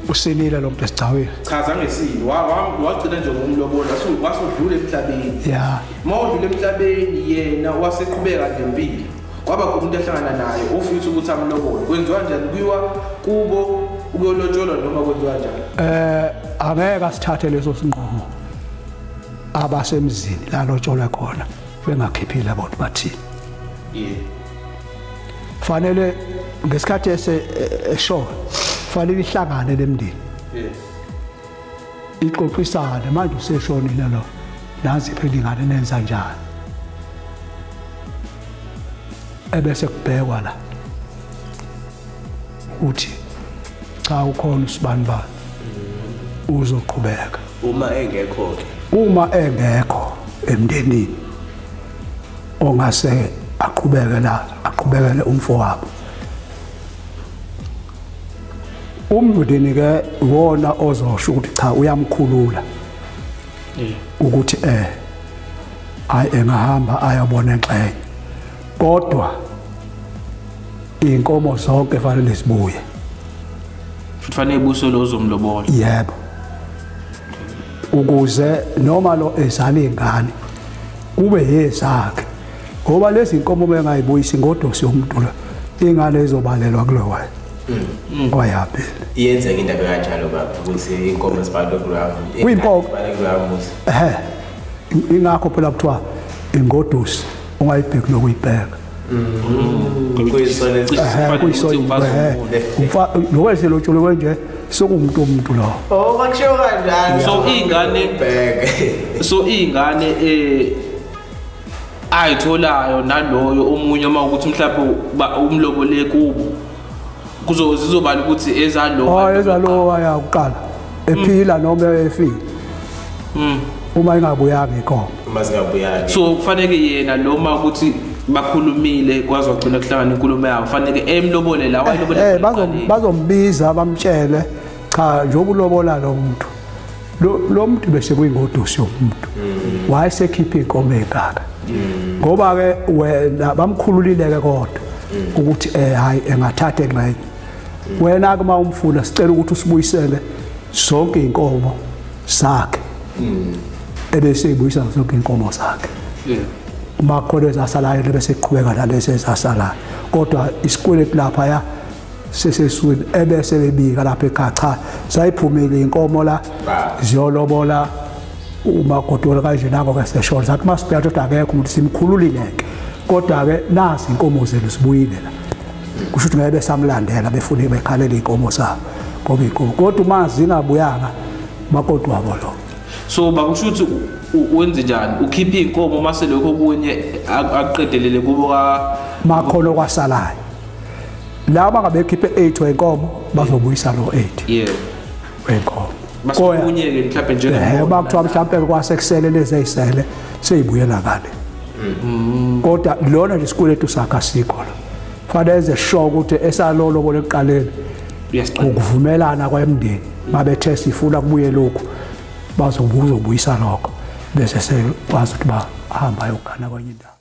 usilile lo muntu esicawile chaza ngesilo wagcina nje ngomlobola wasudlula emhlabeni yeah mawudlula emhlabeni yena waseqhubeka ngempilo kwaba umuntu ehlangana naye ofisa ukuthi amlobole kwenziwa njani kuyiwa kubo ukuyolotsholwa noma kwenziwa njani angeke asithathe leso sinqumo abasemzini la lotsholwe khona bengakhiphile abantu bathini fanele ngesikhathi esho fanele ihlangane lemndeni ixoxisane manje useshonile lo nazi phela ingane nenza njani ebese kubhekwa la uthi cha ukhona usibani bani uzoqhubeka uma engekho emndenini ongase aqhubekele umfowabo umndeni ke wona ozosho ukuthi cha uyamkhulula ukuthi hayi engahamba ayabona enxenye kodwa inkomo zonke fanele sibuye kufanele buso lozomlobola yebo ukuze noma lo ezali ingane kube yezakhe ngoba lezi inkomo bengayibuyisi ngodosi yomuntu lo ingane izobalelwa kulowa oyaphela iyenzeka indaba kanjalo baba ukuthi inkomo sibalwe kuyimpoqo ingakho phela kuthiwa ingoduso ungayibheki nokuyibheka nokwese lotsholo kwenje sokumuntu lo bakusho kanjani so ingane ayitholayo naloyo omunye uma ukuthi mhlawumbe umlobole kubo kuzozizobala ukuthi ezalo ayakuqala ephila noma efile uma ingabuyanga inkomo so kufanele yena noma ukuthi bakhulumile kwazi wagcina kuhlangana inkulumo yabo kufanele emlobole la wayilobole bazombiza bamtshele cha njengoba ulobola lo muntu lo muntu bese kuyingoduso yomuntu wayesekhipha inkomo engaka ngoba ke wena bamkhululile ke kodwa ukuthi hayi engathatha engxenye wena ke mawumfuna sicela ukuthi usibuyisele zonke inkomo zakhe ebese ibuyisa zonke inkomo zakhe makhona ezasalayo bese iqhubeka nalezi ezasalayo kodwa isikweletu lapha ya seseswini ebese bebika lapha ekhaya cha sayiphumile inkomo la ziyolobola uma kodwa kanje nako ke seshona sathi masibheka ukuthi akekho umuntu simkhululileke kodwa ke nazi inkomo zenu sibuyile la kusho ukuthi ngeke besamlandela befuna bekhalela inkomo zabo ngoba inkomo kodwa uma zingabuyanga makoti wabo lo so bakusho ukuthi wenze njani ukhipha inkomo mase lokho kunye aqedelele kubo ka makhono kwasalayo laba ngabekhiphe 8 wenkomo bazobuyisa lo 8 wenkomo basokunye ke mhlawumbe njengabo bakuthiwa mhlawumbe kwasekusele lezi ezisele seyibuyela ngale kodwa lona nje isikweletu sakhe asikho la fanele enze sure ukuthi esalolo boleqaleni ukuvumelana kwemndeni babethe sifuna kubuye lokho bazobuyisa lokho bese sekwazi ukuthi bahamba yokugana kwenye indawo.